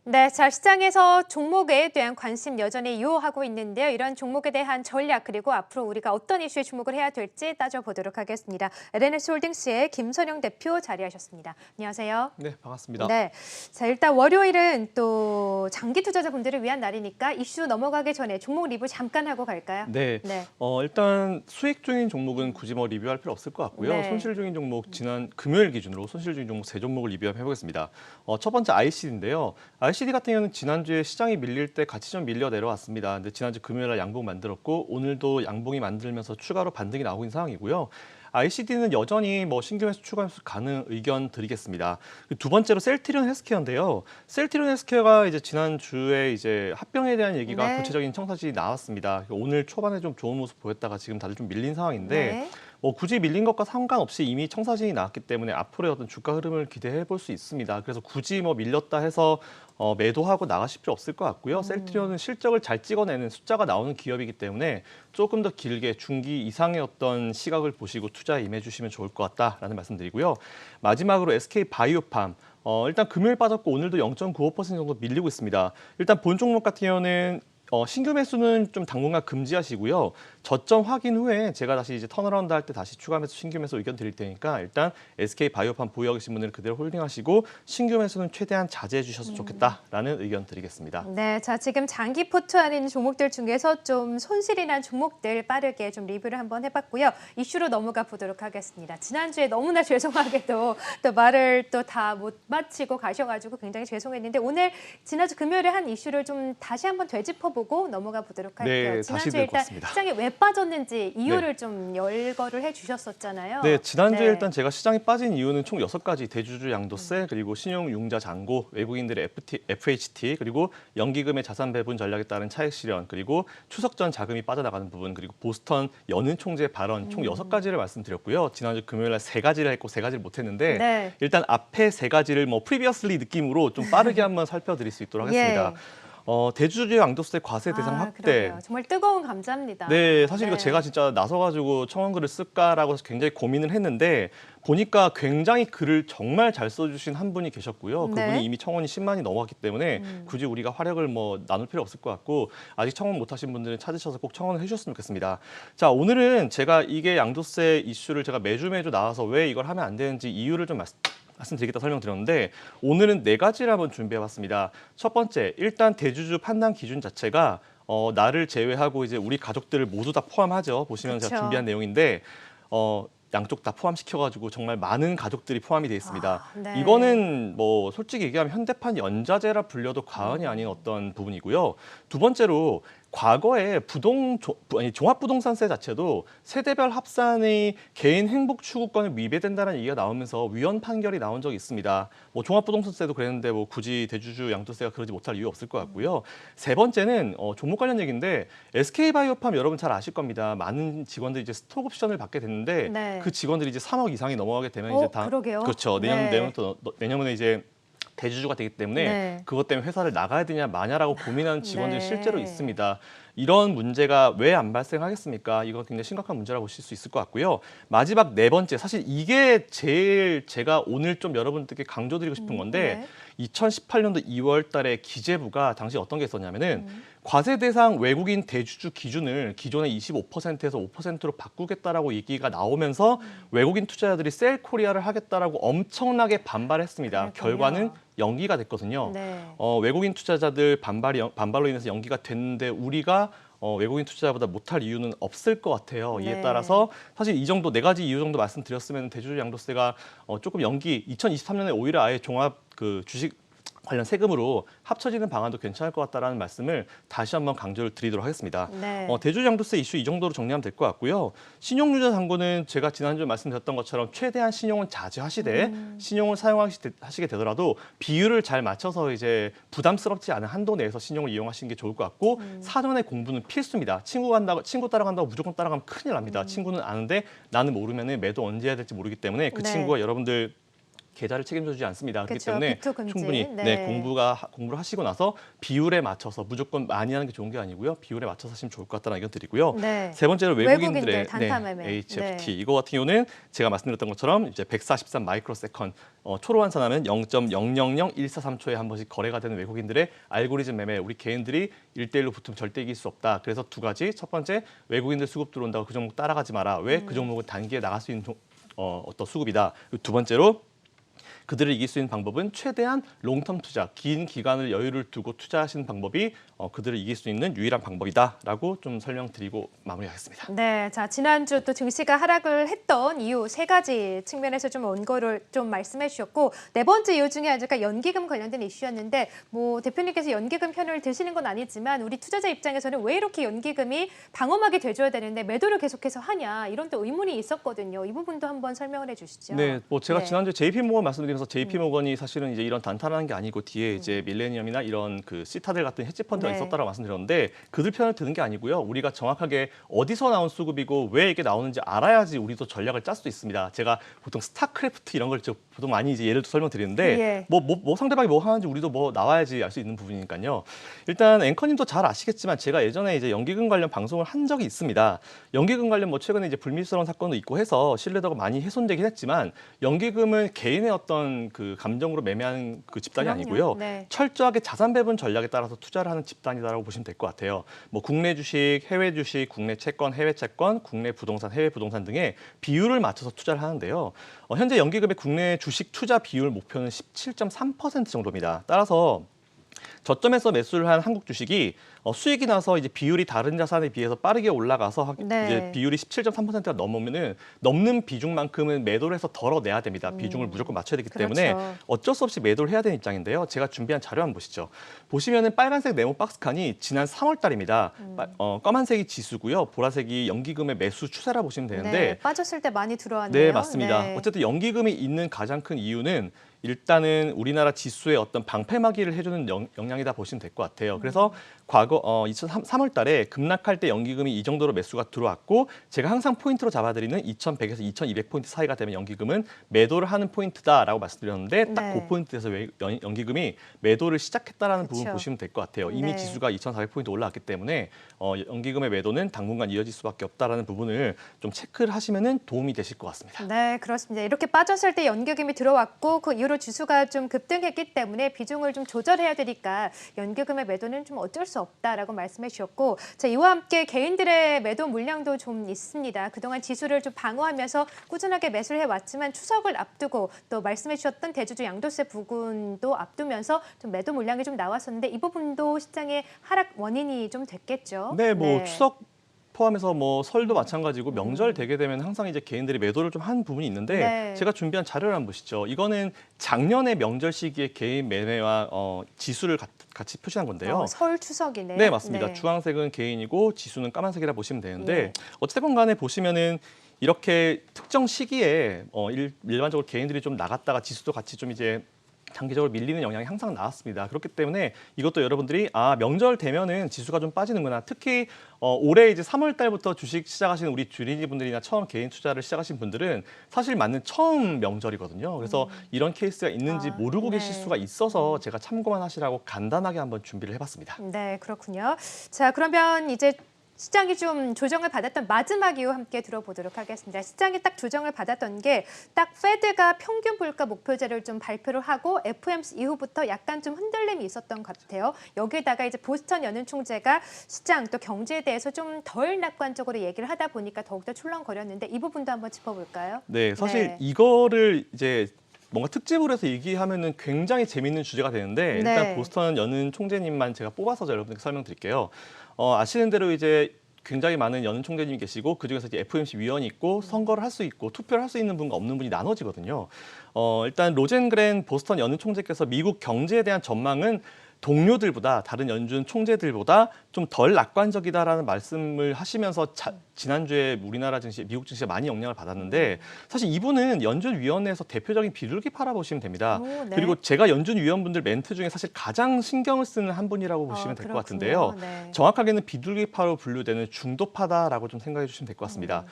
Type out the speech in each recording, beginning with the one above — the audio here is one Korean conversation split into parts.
네, 자, 시장에서 종목에 대한 관심 여전히 유효하고 있는데요. 이런 종목에 대한 전략 그리고 앞으로 우리가 어떤 이슈에 주목을 해야 될지 따져보도록 하겠습니다. LNS홀딩스의 김선영 대표 자리하셨습니다. 안녕하세요. 네, 반갑습니다. 네, 자, 일단 월요일은 또 장기 투자자분들을 위한 날이니까 이슈 넘어가기 전에 종목 리뷰 잠깐 하고 갈까요? 네, 네. 일단 수익 중인 종목은 굳이 뭐 리뷰할 필요 없을 것 같고요. 네. 손실 중인 종목 지난 금요일 기준으로 손실 중인 종목 세 종목을 리뷰해 보겠습니다. 첫 번째 ICD인데요. ICD 같은 경우는 지난주에 시장이 밀릴 때 같이 좀 밀려 내려왔습니다. 근데 지난주 금요일에 양봉 만들었고 오늘도 양봉이 만들면서 추가로 반등이 나오고 있는 상황이고요. ICD는 여전히 뭐 신규 매수 추가 매수 가능 의견 드리겠습니다. 두 번째로 셀트리온 헬스케어인데요. 셀트리온 헬스케어가 이제 지난주에 이제 합병에 대한 얘기가 네. 구체적인 청사진이 나왔습니다. 오늘 초반에 좀 좋은 모습 보였다가 지금 다들 좀 밀린 상황인데 네. 뭐 굳이 밀린 것과 상관없이 이미 청사진이 나왔기 때문에 앞으로의 어떤 주가 흐름을 기대해 볼 수 있습니다. 그래서 굳이 뭐 밀렸다 해서 매도하고 나가실 필요 없을 것 같고요. 셀트리온은 실적을 잘 찍어내는 숫자가 나오는 기업이기 때문에 조금 더 길게 중기 이상의 어떤 시각을 보시고 투자에 임해주시면 좋을 것 같다라는 말씀드리고요. 마지막으로 SK 바이오팜. 일단 금요일 빠졌고 오늘도 0.95% 정도 밀리고 있습니다. 일단 본 종목 같은 경우는 신규 매수는 좀 당분간 금지하시고요. 저점 확인 후에 제가 다시 이제 턴어라운드 할 때 다시 추가 매수, 신규 매수 의견 드릴 테니까 일단 SK 바이오팜 보유하고 계신 분들은 그대로 홀딩하시고 신규 매수는 최대한 자제해 주셨으면 좋겠다라는 의견 드리겠습니다. 네, 자, 지금 장기 포트 안에 있는 종목들 중에서 좀 손실이 난 종목들 빠르게 좀 리뷰를 한번 해봤고요. 이슈로 넘어가 보도록 하겠습니다. 지난주에 너무나 죄송하게도 또 말을 또 다 못 마치고 가셔가지고 굉장히 죄송했는데 오늘 지난주 금요일에 한 이슈를 좀 다시 한번 되짚어보고 넘어가 보도록 할게요. 네, 다시 지난주에 일단 뵙겠습니다. 시장에 왜 빠졌는지 이유를 좀 열거를 해주셨었잖아요. 네, 지난주에 네. 일단 제가 시장이 빠진 이유는 총 6가지 대주주 양도세 그리고 신용융자 잔고 외국인들의 FHT 그리고 연기금의 자산 배분 전략에 따른 차익 실현 그리고 추석 전 자금이 빠져나가는 부분 그리고 보스턴 연은 총재 발언 총 6가지를 말씀드렸고요. 지난주 금요일 날 3가지를 했고 3가지를 못 했는데 네. 일단 앞에 3가지를 뭐 프리비어슬리 느낌으로 좀 빠르게 한번 살펴드릴 수 있도록 하겠습니다. 예. 대주주 양도세 과세 대상 확대. 그러게요. 정말 뜨거운 감자입니다. 네, 사실 이거 네. 제가 진짜 나서가지고 청원글을 쓸까라고 굉장히 고민을 했는데 보니까 굉장히 글을 정말 잘 써주신 한 분이 계셨고요. 그분이 네. 이미 청원이 10만이 넘어갔기 때문에 굳이 우리가 활약을 뭐 나눌 필요 없을 것 같고 아직 청원 못하신 분들은 찾으셔서 꼭 청원을 해주셨으면 좋겠습니다. 자, 오늘은 제가 이게 양도세 이슈를 제가 매주 나와서 왜 이걸 하면 안 되는지 이유를 좀 말씀드리겠다 설명드렸는데 오늘은 4가지를 한번 준비해봤습니다. 첫 번째, 일단 대주주 판단 기준 자체가 나를 제외하고 이제 우리 가족들을 모두 다 포함하죠. 보시면 그쵸. 제가 준비한 내용인데 양쪽 다 포함시켜가지고 정말 많은 가족들이 포함이 되어 있습니다. 네. 이거는 뭐 솔직히 얘기하면 현대판 연자제라 불려도 과언이 아닌 어떤 부분이고요. 두 번째로 과거에 종합부동산세 자체도 세대별 합산의 개인 행복 추구권을 위배된다는 얘기가 나오면서 위헌 판결이 나온 적이 있습니다. 뭐 종합부동산세도 그랬는데 뭐 굳이 대주주 양도세가 그러지 못할 이유 없을 것 같고요. 세 번째는 종목 관련 얘기인데 SK바이오팜 여러분 잘 아실 겁니다. 많은 직원들이 이제 스톡 옵션을 받게 됐는데 네. 그 직원들이 이제 3억 이상이 넘어가게 되면 이제 그러게요. 그렇죠. 네. 내년에 이제 대주주가 되기 때문에 네. 그것 때문에 회사를 나가야 되냐 마냐라고 고민하는 직원들이 네. 실제로 있습니다. 이런 문제가 왜 안 발생하겠습니까? 이건 굉장히 심각한 문제라고 보실 수 있을 것 같고요. 마지막 4번째, 사실 이게 제일 제가 오늘 좀 여러분들께 강조드리고 싶은 건데 네. 2018년도 2월 달에 기재부가 당시 어떤 게 있었냐면은 과세 대상 외국인 대주주 기준을 기존의 25%에서 5%로 바꾸겠다라고 얘기가 나오면서 외국인 투자자들이 셀 코리아를 하겠다라고 엄청나게 반발했습니다. 그랬군요. 결과는 연기가 됐거든요. 네. 외국인 투자자들 반발로 인해서 연기가 됐는데 우리가 외국인 투자자보다 못할 이유는 없을 것 같아요. 이에 네. 따라서 사실 이 정도 4가지 이유 정도 말씀드렸으면 대주주 양도세가 조금 2023년에 오히려 아예 종합 그 주식 관련 세금으로 합쳐지는 방안도 괜찮을 것 같다라는 말씀을 다시 한번 강조를 드리도록 하겠습니다. 네. 대주주 양도세 이슈 이 정도로 정리하면 될 것 같고요. 신용유자 잔고는 제가 지난주에 말씀드렸던 것처럼 최대한 신용은 자제하시되 신용을 사용하시게 되더라도 비율을 잘 맞춰서 이제 부담스럽지 않은 한도 내에서 신용을 이용하시는 게 좋을 것 같고 사전의 공부는 필수입니다. 친구 따라간다고 무조건 따라가면 큰일 납니다. 친구는 아는데 나는 모르면 매도 언제 해야 될지 모르기 때문에 그 네. 친구가 여러분들 계좌를 책임져주지 않습니다. 그렇기 그쵸, 때문에 비투 금지. 충분히 네. 공부를 하시고 나서 비율에 맞춰서 무조건 많이 하는 게 좋은 게 아니고요. 비율에 맞춰서 하시면 좋을 것 같다는 의견 드리고요. 네. 세 번째로 외국인들의 단타 매매. HFT 이거 같은 경우는 제가 말씀드렸던 것처럼 이제 143 마이크로세컨 초로 환산하면 0.000143초에 한 번씩 거래가 되는 외국인들의 알고리즘 매매, 우리 개인들이 1대1로 붙으면 절대 이길 수 없다. 그래서 두 가지. 첫 번째, 외국인들 수급 들어온다고 그 종목 따라가지 마라. 왜? 그 종목은 단기에 나갈 수 있는 어떤 수급이다. 그리고 두 번째로, 그들을 이길 수 있는 방법은 최대한 롱텀 투자, 긴 기간을 여유를 두고 투자하시는 방법이 그들을 이길 수 있는 유일한 방법이다라고 좀 설명드리고 마무리하겠습니다. 네, 자 지난주 또 증시가 하락을 했던 이유 세 가지 측면에서 좀 원고를 좀 말씀해 주셨고 네 번째 이유 중에 하나가 연기금 관련된 이슈였는데 뭐 대표님께서 연기금 편을 드시는 건 아니지만 우리 투자자 입장에서는 왜 이렇게 연기금이 방어막이 돼줘야 되는데 매도를 계속해서 하냐 이런 또 의문이 있었거든요. 이 부분도 한번 설명을 해주시죠. 네, 뭐 제가 네. 지난주에 JP모건 말씀드리면서 JP모건이 사실은 이제 이런 단타라는 게 아니고 뒤에 이제 밀레니엄이나 이런 그 시타델 같은 헤지 펀드가 네. 있었다라고 말씀드렸는데 그들 편을 드는 게 아니고요. 우리가 정확하게 어디서 나온 수급이고 왜 이게 나오는지 알아야지 우리도 전략을 짤 수 있습니다. 제가 보통 스타크래프트 이런 걸 보통 많이 이제 예를 들어 설명드리는데 예. 뭐 상대방이 뭐 하는지 우리도 뭐 나와야지 알 수 있는 부분이니까요. 일단 앵커님도 잘 아시겠지만 제가 예전에 이제 연기금 관련 방송을 한 적이 있습니다. 연기금 관련 뭐 최근에 이제 불미스러운 사건도 있고 해서 신뢰도가 많이 훼손되긴 했지만 연기금은 개인의 어떤 그 감정으로 매매하는 그 집단이 그럼요. 아니고요. 네. 철저하게 자산 배분 전략에 따라서 투자를 하는 집단이다라고 보시면 될 것 같아요. 뭐 국내 주식, 해외 주식, 국내 채권, 해외 채권, 국내 부동산, 해외 부동산 등의 비율을 맞춰서 투자를 하는데요. 현재 연기금의 국내 주식 투자 비율 목표는 17.3% 정도입니다. 따라서 저점에서 매수를 한 한국 주식이 수익이 나서 이제 비율이 다른 자산에 비해서 빠르게 올라가서 네. 이제 비율이 17.3%가 넘으면은 넘는 비중만큼은 매도를 해서 덜어내야 됩니다. 비중을 무조건 맞춰야 되기 때문에 그렇죠. 어쩔 수 없이 매도를 해야 되는 입장인데요. 제가 준비한 자료 한번 보시죠. 보시면은 빨간색 네모 박스칸이 지난 3월 달입니다. 검은색이 지수고요. 보라색이 연기금의 매수 추세라 보시면 되는데 네, 빠졌을 때 많이 들어왔네요. 네, 맞습니다. 네. 어쨌든 연기금이 있는 가장 큰 이유는 일단은 우리나라 지수의 어떤 방패막이를 해주는 역량이다 보시면 될 것 같아요. 그래서 과거 2003월 달에 급락할 때 연기금이 이 정도로 매수가 들어왔고 제가 항상 포인트로 잡아드리는 2100에서 2200포인트 사이가 되면 연기금은 매도를 하는 포인트다라고 말씀드렸는데 딱 네. 그 포인트에서 연기금이 매도를 시작했다라는 그쵸. 부분 보시면 될 것 같아요. 이미 네. 지수가 2400포인트 올라왔기 때문에 연기금의 매도는 당분간 이어질 수밖에 없다라는 부분을 좀 체크를 하시면 도움이 되실 것 같습니다. 네, 그렇습니다. 이렇게 빠졌을 때 연기금이 들어왔고 그 이후로 지수가 좀 급등했기 때문에 비중을 좀 조절해야 되니까 연기금의 매도는 좀 어쩔 수 없다라고 말씀해 주셨고 자, 이와 함께 개인들의 매도 물량도 좀 있습니다. 그동안 지수를 좀 방어하면서 꾸준하게 매수를 해왔지만 추석을 앞두고 또 말씀해 주셨던 대주주 양도세 부분도 앞두면서 좀 매도 물량이 좀 나왔었는데 이 부분도 시장의 하락 원인이 좀 됐겠죠. 네, 뭐 추석 포함해서 뭐 설도 마찬가지고 명절 되게 되면 항상 이제 개인들이 매도를 좀 한 부분이 있는데 네. 제가 준비한 자료를 한번 보시죠. 이거는 작년의 명절 시기에 개인 매매와 지수를 같이 표시한 건데요. 설 추석이네요. 네, 맞습니다. 네. 주황색은 개인이고 지수는 까만색이라 보시면 되는데 예. 어쨌든 간에 보시면은 이렇게 특정 시기에 일반적으로 개인들이 좀 나갔다가 지수도 같이 좀 이제 장기적으로 밀리는 영향이 항상 나왔습니다. 그렇기 때문에 이것도 여러분들이 명절 되면은 지수가 좀 빠지는구나. 특히 올해 이제 3월 달부터 주식 시작하시는 우리 주린이 분들이나 처음 개인 투자를 시작하신 분들은 사실 맞는 처음 명절이거든요. 그래서 이런 케이스가 있는지 모르고 네. 계실 수가 있어서 제가 참고만 하시라고 간단하게 한번 준비를 해봤습니다. 네, 그렇군요. 자, 그러면 이제 시장이 좀 조정을 받았던 마지막 이유 함께 들어보도록 하겠습니다. 시장이 딱 조정을 받았던 게 딱 페드가 평균 물가 목표제를 좀 발표를 하고 FOMC 이후부터 약간 좀 흔들림이 있었던 것 같아요. 여기에다가 이제 보스턴 연은 총재가 시장 또 경제에 대해서 좀 덜 낙관적으로 얘기를 하다 보니까 더욱더 출렁거렸는데 이 부분도 한번 짚어볼까요? 네, 사실 네. 이거를 이제 뭔가 특집으로 해서 얘기하면은 굉장히 재밌는 주제가 되는데 일단 네. 보스턴 연은 총재님만 제가 뽑아서 여러분께 설명드릴게요. 아시는 대로 이제 굉장히 많은 연은 총재님이 계시고 그중에서 이제 FOMC 위원이 있고 선거를 할 수 있고 투표를 할 수 있는 분과 없는 분이 나눠지거든요. 일단 로젠그렌 보스턴 연은 총재께서 미국 경제에 대한 전망은 동료들보다 다른 연준 총재들보다 좀 덜 낙관적이다라는 말씀을 하시면서 지난주에 우리나라 증시, 미국 증시가 많이 영향을 받았는데 사실 이분은 연준위원회에서 대표적인 비둘기파라 보시면 됩니다. 오, 네. 그리고 제가 연준위원분들 멘트 중에 사실 가장 신경을 쓰는 한 분이라고 보시면 될 것 같은데요. 네. 정확하게는 비둘기파로 분류되는 중도파다라고 좀 생각해 주시면 될 것 같습니다.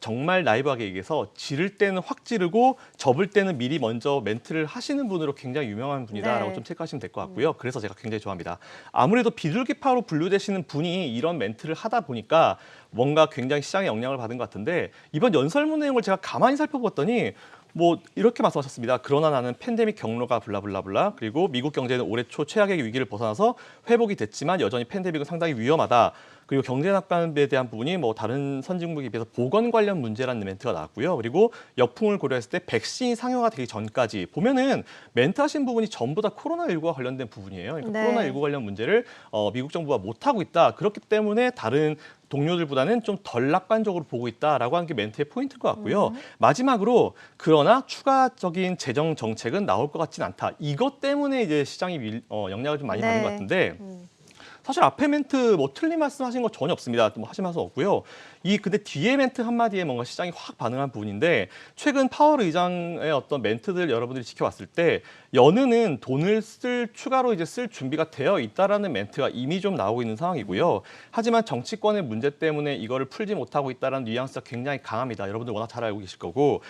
정말 나이브하게 얘기해서 지를 때는 확 지르고 접을 때는 미리 먼저 멘트를 하시는 분으로 굉장히 유명한 분이다라고 네. 좀 체크하시면 될 것 같고요. 그래서 제가 굉장히 좋아합니다. 아무래도 비둘기파로 분류되시는 분이 이런 멘트를 하다 보니까 뭔가 굉장히 시장에 영향을 받은 것 같은데 이번 연설문 내용을 제가 가만히 살펴봤더니 뭐 이렇게 말씀하셨습니다. 그러나 나는 팬데믹 경로가 블라블라블라 그리고 미국 경제는 올해 초 최악의 위기를 벗어나서 회복이 됐지만 여전히 팬데믹은 상당히 위험하다. 그리고 경제 낙관에 대한 부분이 뭐 다른 선진국에 비해서 보건 관련 문제라는 멘트가 나왔고요. 그리고 역풍을 고려했을 때 백신이 상용화 되기 전까지 보면은 멘트 하신 부분이 전부 다 코로나19와 관련된 부분이에요. 그러니까 네. 코로나19 관련 문제를 미국 정부가 못하고 있다. 그렇기 때문에 다른 동료들보다는 좀 덜 낙관적으로 보고 있다라고 하는 게 멘트의 포인트인 것 같고요. 마지막으로 그러나 추가적인 재정 정책은 나올 것 같진 않다. 이것 때문에 이제 시장이 영향을 좀 많이 받는 것 같은데 사실 앞에 멘트 뭐 틀린 말씀하신 거 전혀 없습니다. 뭐 하실 말씀 없고요. 근데 뒤에 멘트 한마디에 뭔가 시장이 확 반응한 부분인데 최근 파월 의장의 어떤 멘트들 여러분들이 지켜봤을 때 연은은 돈을 추가로 이제 쓸 준비가 되어 있다라는 멘트가 이미 좀 나오고 있는 상황이고요. 하지만 정치권의 문제 때문에 이거를 풀지 못하고 있다라는 뉘앙스가 굉장히 강합니다. 여러분들 워낙 잘 알고 계실 거고.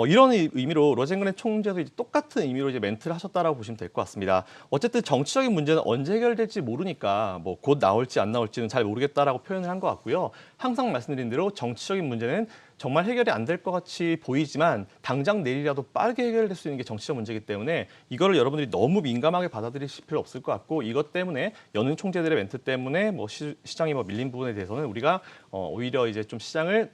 이런 의미로 로젠그렌 총재도 이제 똑같은 의미로 이제 멘트를 하셨다라고 보시면 될 것 같습니다. 어쨌든 정치적인 문제는 언제 해결될지 모르니까 뭐 곧 나올지 안 나올지는 잘 모르겠다라고 표현을 한 것 같고요. 항상 말씀드린 대로 정치적인 문제는 정말 해결이 안 될 것 같이 보이지만 당장 내일이라도 빠르게 해결될 수 있는 게 정치적 문제이기 때문에 이거를 여러분들이 너무 민감하게 받아들이실 필요 없을 것 같고 이것 때문에 연은 총재들의 멘트 때문에 뭐 시장이 뭐 밀린 부분에 대해서는 우리가 오히려 이제 좀 시장을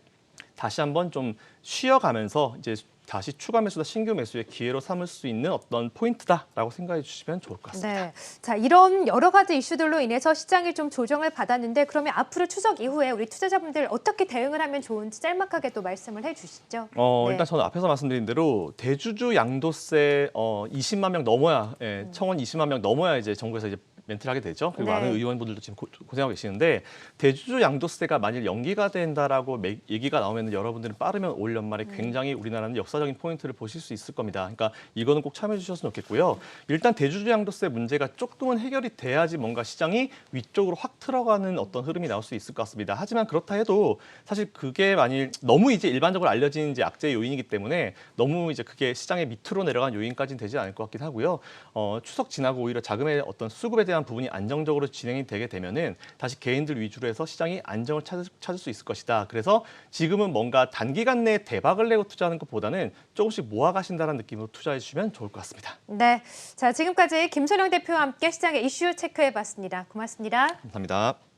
다시 한번 좀 쉬어가면서 이제 다시 추가 매수나 신규 매수의 기회로 삼을 수 있는 어떤 포인트다라고 생각해 주시면 좋을 것 같습니다. 네. 자, 이런 여러 가지 이슈들로 인해서 시장이 좀 조정을 받았는데 그러면 앞으로 추석 이후에 우리 투자자분들 어떻게 대응을 하면 좋은지 짤막하게 또 말씀을 해주시죠. 네. 일단 저는 앞에서 말씀드린 대로 대주주 양도세 20만 명 넘어야 청원 20만 명 넘어야 이제 정부에서 이제 멘트를 하게 되죠. 그리고 네. 많은 의원분들도 지금 고생하고 계시는데 대주주 양도세가 만일 연기가 된다라고 얘기가 나오면 여러분들은 빠르면 올 연말에 굉장히 우리나라는 역사적인 포인트를 보실 수 있을 겁니다. 그러니까 이거는 꼭 참여해 주셨으면 좋겠고요. 일단 대주주 양도세 문제가 조금은 해결이 돼야지 뭔가 시장이 위쪽으로 확 들어가는 어떤 흐름이 나올 수 있을 것 같습니다. 하지만 그렇다 해도 사실 그게 만일 너무 이제 일반적으로 알려진 이제 악재 요인이기 때문에 너무 이제 그게 시장의 밑으로 내려간 요인까지는 되지 않을 것 같긴 하고요. 추석 지나고 오히려 자금의 어떤 수급에 대한 부분이 안정적으로 진행이 되게 되면은 다시 개인들 위주로 해서 시장이 안정을 찾을 수 있을 것이다. 그래서 지금은 뭔가 단기간 내에 대박을 내고 투자하는 것보다는 조금씩 모아가신다는 느낌으로 투자해 주시면 좋을 것 같습니다. 네. 자, 지금까지 김선영 대표와 함께 시장의 이슈 체크해봤습니다. 고맙습니다. 감사합니다.